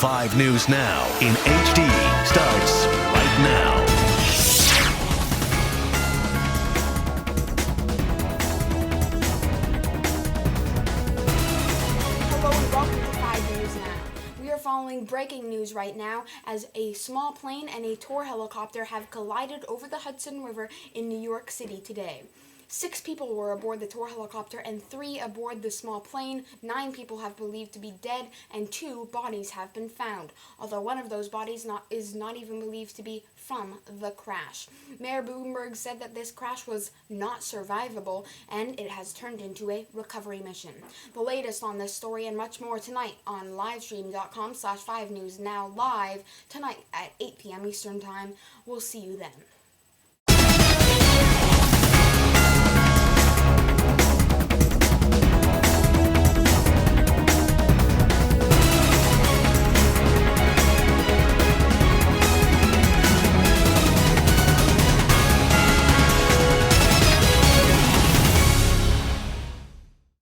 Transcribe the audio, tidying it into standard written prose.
5 News Now in HD starts right now. Hello and welcome to 5 News Now. We are following breaking news right now as a small plane and a tour helicopter have collided over the Hudson River in New York City today. 6 people were aboard the tour helicopter and 3 aboard the small plane. 9 people have believed to be dead and 2 bodies have been found, although one of those bodies is not even believed to be from the crash. Mayor Bloomberg said that this crash was not survivable and it has turned into a recovery mission. The latest on this story and much more tonight on livestream.com/5newsnow live tonight at 8 p.m. Eastern Time. We'll see you then.